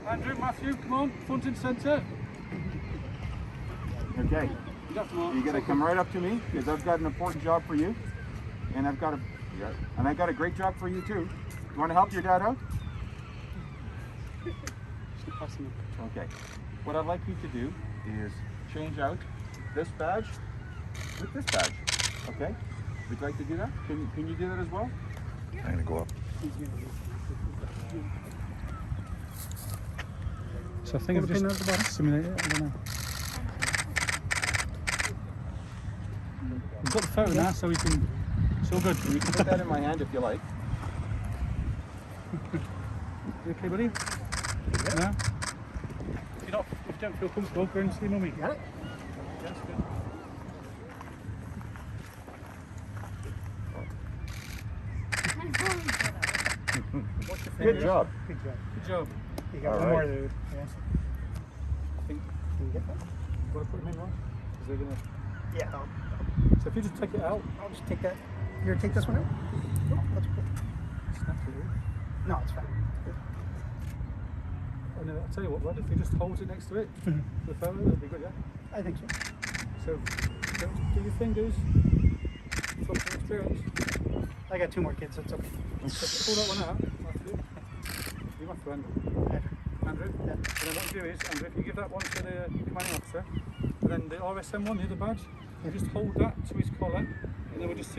Andrew, Matthew, come on, front and centre. Okay. You're gonna come right up to me because I've got an important job for you, and I got a great job for you too. You want to help your dad out? Okay. What I'd like you to do is change out this badge with this badge. Okay? Would you like to do that? Can you do that as well? I'm gonna go up. So I think I've just simulated it. I don't know. We've got the photo now, so we can. It's all good. You can put that in my hand if you like. You okay, buddy? Yeah. If you don't feel comfortable, go and see Mummy. Got it? Yes, good. Good job. Good job. Good job. You got All one right. more there. Yes. I think. Can you get that? Want to put them in, right? Because they're gonna. Yeah. So if you just take it out. I'll just take that. You're gonna take this one out? No, that's okay. Snap it. No, it's fine. Oh, no, I'll tell you what, Rod, if you just hold it next to it, the photo, that'll be good, yeah? I think so. So, do your fingers from experience. I got two more kids, that's okay. So pull that one out. Matthew. You have to Andrew. Andrew? Yeah. And then what you do is, Andrew, if you give that one to the commanding officer, and then the RSM one, the other badge, you just hold that to his collar, and then we'll just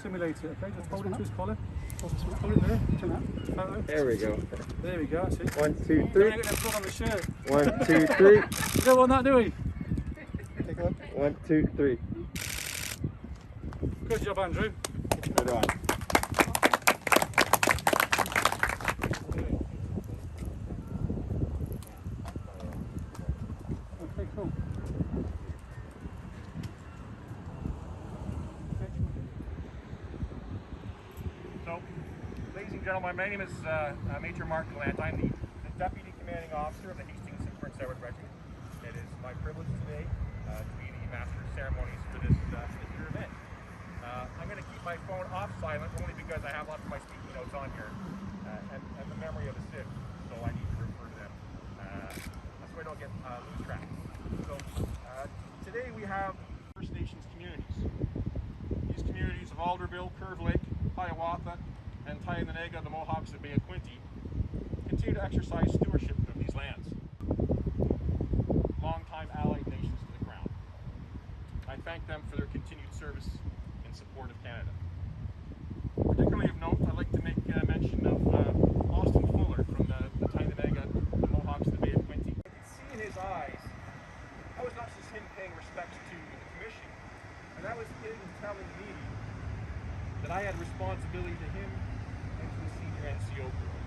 simulate it, okay? Just hold it to his collar. Hold it there. Turn that. Photo. There we go. There we go, that's it. 1, 2, Don't 3. get them put on the shirt. 1, 2, 3. We don't want that, do we? Take a look. 1, 2, 3. Good job, Andrew. Good on. Okay, cool. So, ladies and gentlemen, my name is Major Mark Gallant. I'm the Deputy Commanding Officer of the Hastings and Prince Edward Regiment. It is my privilege today to be the Master of Ceremonies for this particular event. I'm going to keep my phone off silent only because I have lots of my speaking notes on here and the memory of the Civ, so I need to refer to them. That's so I don't get lose track. So, today we have First Nations communities. These communities of Alderville, Curve Lake, Hiawatha, and Tyendinaga, the Mohawks of Bay of Quinte, continue to exercise stewardship of these lands. Longtime allied nations to the Crown. I thank them for their continued service in support of Canada. Particularly of note, I'd like to make mention of Austin Fuller from the Tyendinaga, the Mohawks of the Bay of Quinte. I could see in his eyes, that was not just him paying respect to the Commission, and that was him telling me that I had responsibility to him and to the senior NCO group.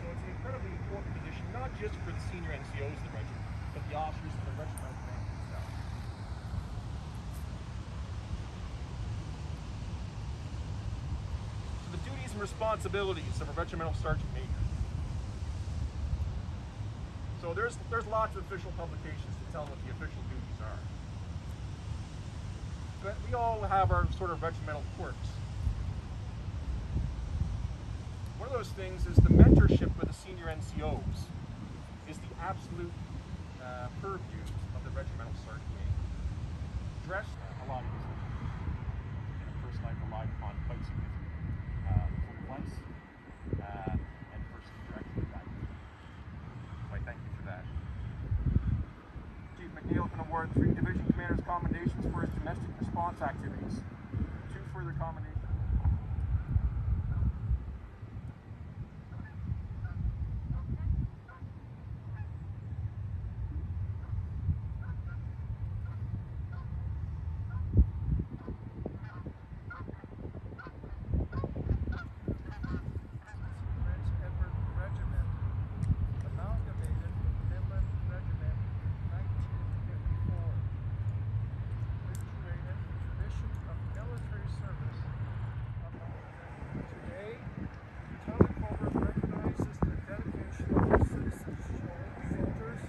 So it's an incredibly important position, not just for the senior NCOs of the regiment, but the officers of the regimental command itself. So the duties and responsibilities of a regimental sergeant major. So there's lots of official publications to tell what the official duties are. But we all have our sort of regimental quirks. One of those things is the mentorship with the senior NCOs is the absolute purview of the regimental sergeant major. Dress a lot of these in a person I've relied upon quite significantly for once and for some direction and guidance. So I thank you for that. Chief McNeil can award 3 division commanders commendations for his domestic response activities. 2 further commendations. Prince Edward Regiment, amalgamated with Midland Regiment in 1954, which created a tradition of military service among them. Today, the town of Cobourg recognizes the dedication of our citizens, soldiers,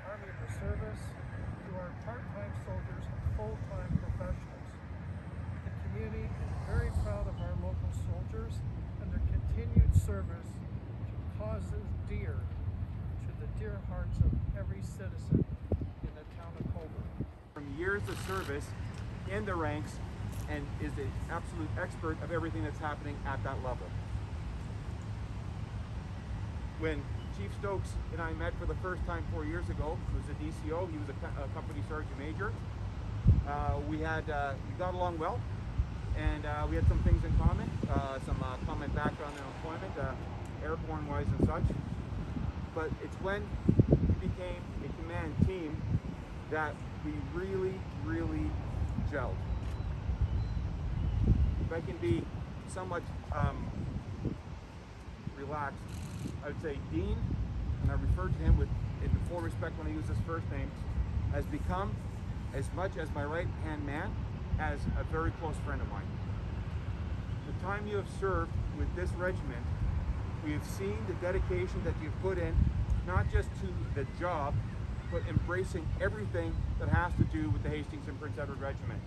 Army of Reservists, to our part-time soldiers and full-time professionals. The community is very proud of our local soldiers and their continued service to causes dear to the dear hearts of every citizen in the town of Cobourg. From years of service in the ranks and is the absolute expert of everything that's happening at that level. When Chief Stokes and I met for the first time 4 years ago, he was a DCO, he was a company sergeant major. We got along well, and we had some things in common, some common background in employment, airborne wise and such. But it's when we became a command team that we really gelled. If I can be somewhat relaxed, I would say Dean, and I refer to him in full respect when I use his first name, has become as much as my right-hand man as a very close friend of mine. The time you have served with this regiment, we have seen the dedication that you've put in, not just to the job, but embracing everything that has to do with the Hastings and Prince Edward Regiment.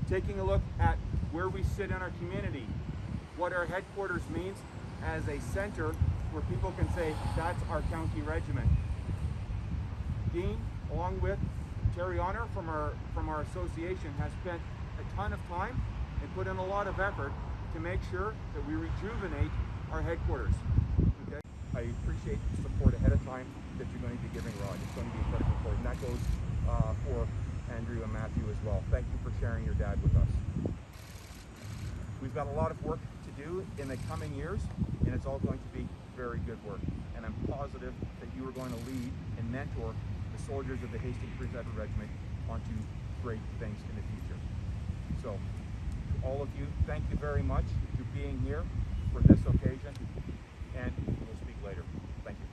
Taking a look at where we sit in our community, what our headquarters means as a center where people can say, that's our county regiment. Dean, along with Terry Honor from our association, has spent a ton of time and put in a lot of effort to make sure that we rejuvenate our headquarters. Okay? I appreciate the support ahead of time that you're going to be giving Rod. It's going to be incredibly important. That goes for Andrew and Matthew as well. Thank you for sharing your dad with us. We've got a lot of work to do in the coming years, and it's all going to be very good work. And I'm positive that you are going to lead and mentor the soldiers of the Hastings Prince Edward Regiment onto great things in the future. So, to all of you, thank you very much for being here for this occasion, and we'll speak later. Thank you.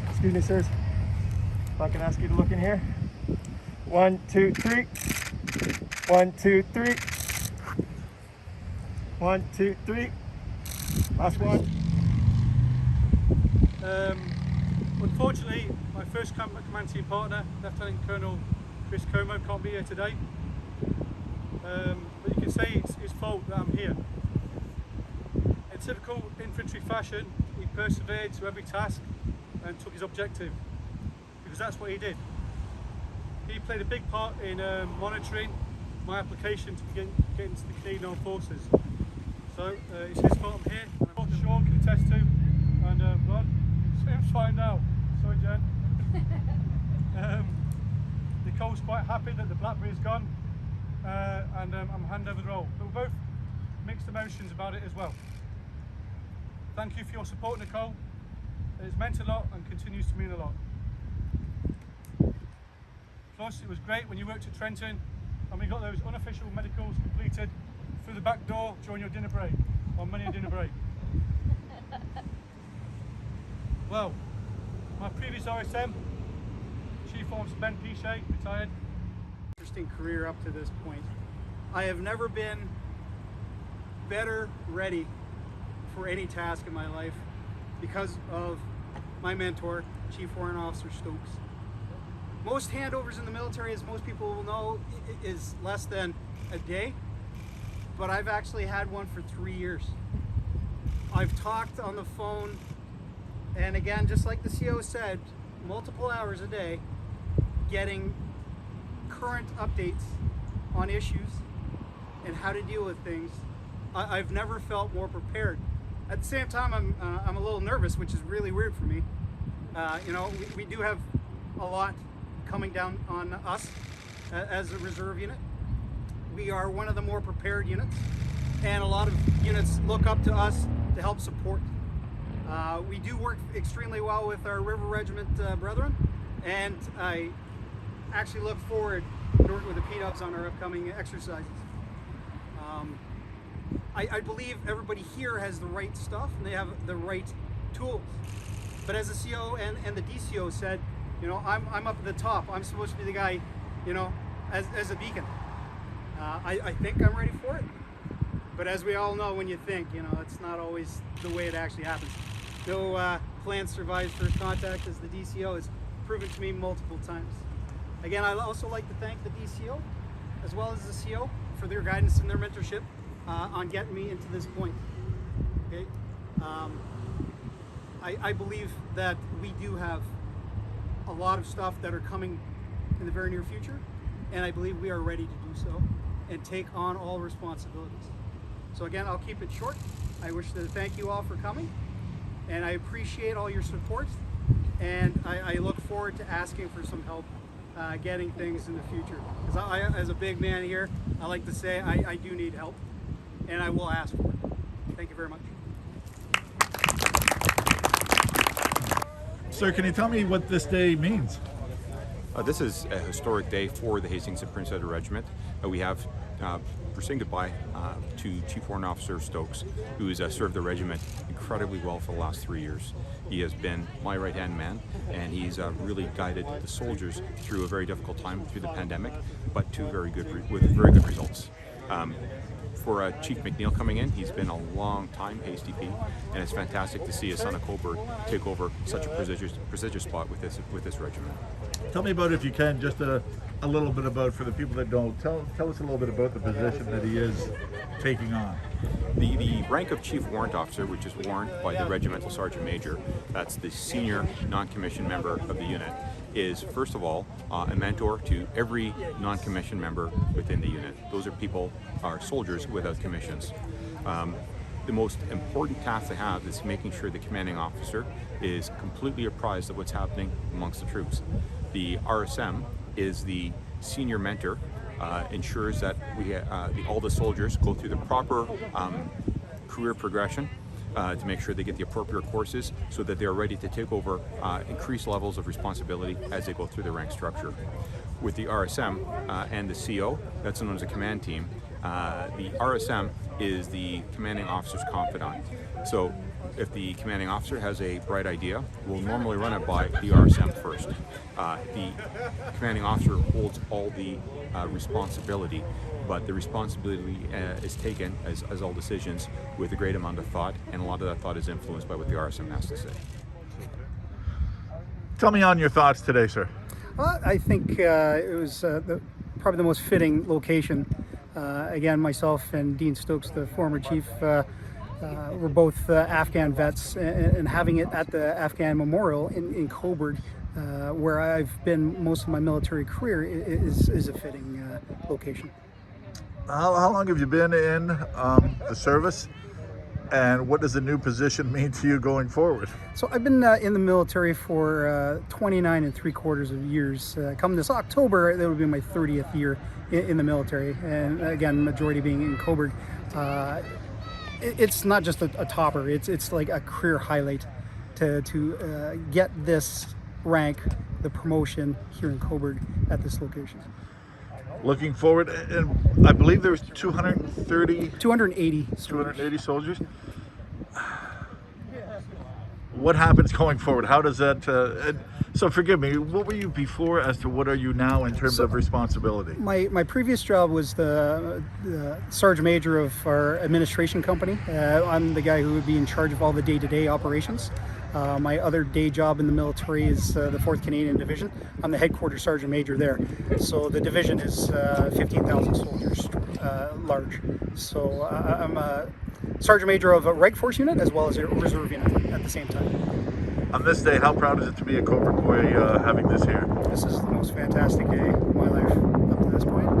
Excuse me, sirs. If I can ask you to look in here. 1, 2, 3. 1, 2, 3. 1, 2, 3. Last one. Unfortunately, my first command team partner, Lieutenant Colonel Chris Cobourg, can't be here today. But you can say it's his fault that I'm here. In typical infantry fashion, he persevered to every task and took his objective, because that's what he did. He played a big part in monitoring my application to get into the Canadian Armed Forces. So it's his fault I'm here, and I'm sure Sean can attest to, and Rod, it's fine now. Sorry, Jen. Nicole's quite happy that the Blackberry's gone, and I'm hand over the roll. But we're both mixed emotions about it as well. Thank you for your support, Nicole. It's meant a lot and continues to mean a lot. Plus, it was great when you worked at Trenton and we got those unofficial medicals completed through the back door during your dinner break, or many a dinner break. Well, my previous RSM, Chief Officer Ben Pichet, retired. Interesting career up to this point. I have never been better ready for any task in my life because of my mentor, Chief Warrant Officer Stokes. Most handovers in the military, as most people will know, is less than a day, but I've actually had one for 3 years. I've talked on the phone, and again, just like the CO said, multiple hours a day, getting current updates on issues and how to deal with things. I've never felt more prepared. At the same time, I'm a little nervous, which is really weird for me. You know, we do have a lot coming down on us as a reserve unit. We are one of the more prepared units, and a lot of units look up to us to help support. We do work extremely well with our River Regiment brethren, and I actually look forward to working with the P-Dubs on our upcoming exercises. I believe everybody here has the right stuff and they have the right tools. But as the CO and the DCO said, you know, I'm up at the top. I'm supposed to be the guy, you know, as a beacon. I think I'm ready for it. But as we all know, when you think, you know, it's not always the way it actually happens. No plan survives first contact, as the DCO has proven to me multiple times. Again, I'd also like to thank the DCO as well as the CO for their guidance and their mentorship on getting me into this point. Okay, I believe that we do have a lot of stuff that are coming in the very near future, and I believe we are ready to do so and take on all responsibilities. So again, I'll keep it short. I wish to thank you all for coming, and I appreciate all your support, and I look forward to asking for some help getting things in the future. Because I, as a big man here, I like to say I do need help, and I will ask for it. Thank you very much. Sir, can you tell me what this day means? This is a historic day for the Hastings and Prince Edward Regiment. We're saying goodbye to Chief Warrant Officer Stokes, who has served the regiment incredibly well for the last 3 years. He has been my right-hand man, and he's really guided the soldiers through a very difficult time through the pandemic, but with very good results. For Chief McNeil coming in, he's been a long time Hasty P, and it's fantastic to see his son of Cobourg take over such a prestigious spot with this regiment. Tell me about, if you can, just a little bit about, for the people that don't, tell us a little bit about the position that he is taking on. The rank of Chief Warrant Officer, which is warned by the Regimental Sergeant Major, that's the senior non-commissioned member of the unit, is first of all a mentor to every non-commissioned member within the unit. Those are soldiers without commissions. The most important task they have is making sure the commanding officer is completely apprised of what's happening amongst the troops. The RSM is the senior mentor, ensures that all the soldiers go through the proper career progression to make sure they get the appropriate courses so that they're ready to take over increased levels of responsibility as they go through the rank structure. With the RSM and the CO, that's known as a command team, the RSM is the commanding officer's confidant. So if the commanding officer has a bright idea, we'll normally run it by the RSM first. The commanding officer holds all the responsibility, but the responsibility is taken, as all decisions, with a great amount of thought, and a lot of that thought is influenced by what the RSM has to say. Tell me on your thoughts today, sir. Well, I think it was probably the most fitting location. Again, myself and Dean Stokes, the former chief, we're both Afghan vets, and having it at the Afghan Memorial in Cobourg, where I've been most of my military career, is a fitting location. How long have you been in the service, and what does the new position mean to you going forward? So I've been in the military for 29 3/4 years. Come this October, that would be my 30th year in the military, and again, majority being in Cobourg. it's not just a topper. It's like a career highlight to get this rank, the promotion here in Cobourg at this location. Looking forward, and I believe there was 280 soldiers. What happens going forward? How does that? So forgive me. What were you before, as to what are you now in terms of responsibility? My previous job was the sergeant major of our administration company. I'm the guy who would be in charge of all the day-to-day operations. My other day job in the military is the 4th Canadian Division. I'm the headquarters sergeant major there. So the division is 15,000 soldiers large. So I'm a sergeant major of a reg force unit as well as a reserve unit at the same time. On this day, how proud is it to be a Cobourg boy having this here? This is the most fantastic day of my life up to this point.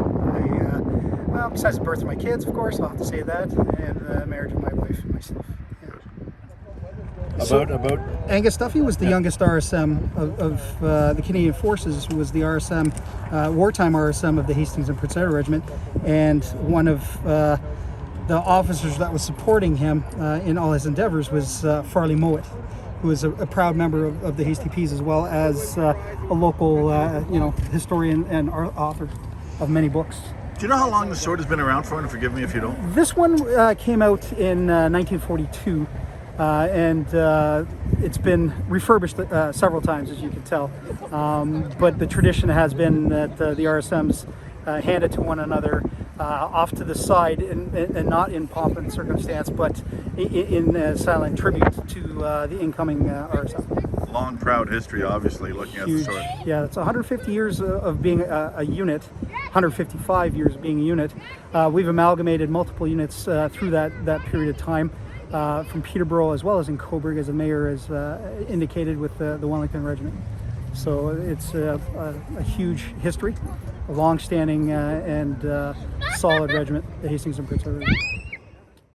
Well, besides the birth of my kids, of course, I'll have to say that, and the marriage of my wife and myself. About Angus Duffy was the youngest RSM of the Canadian Forces, who was the RSM, wartime RSM of the Hastings and Prince Edward Regiment, and one of the officers that was supporting him in all his endeavors was Farley Mowat, who is a proud member of the Hasty Peas, as well as a local historian and author of many books. Do you know how long the sword has been around for? And forgive me if you don't. This one came out in 1942. And it's been refurbished several times, as you can tell. But the tradition has been that the RSMs hand it to one another off to the side, and not in pomp and circumstance, but in silent tribute to the incoming RSM. Long, proud history, obviously, looking at the sword. Yeah, it's 150 years of being a unit, 155 years of being a unit. We've amalgamated multiple units through that period of time. From Peterborough as well as in Cobourg, as the mayor has indicated, with the Wellington Regiment. So it's a huge history, a long-standing and solid regiment, the Hastings and Prince Edward Regiment.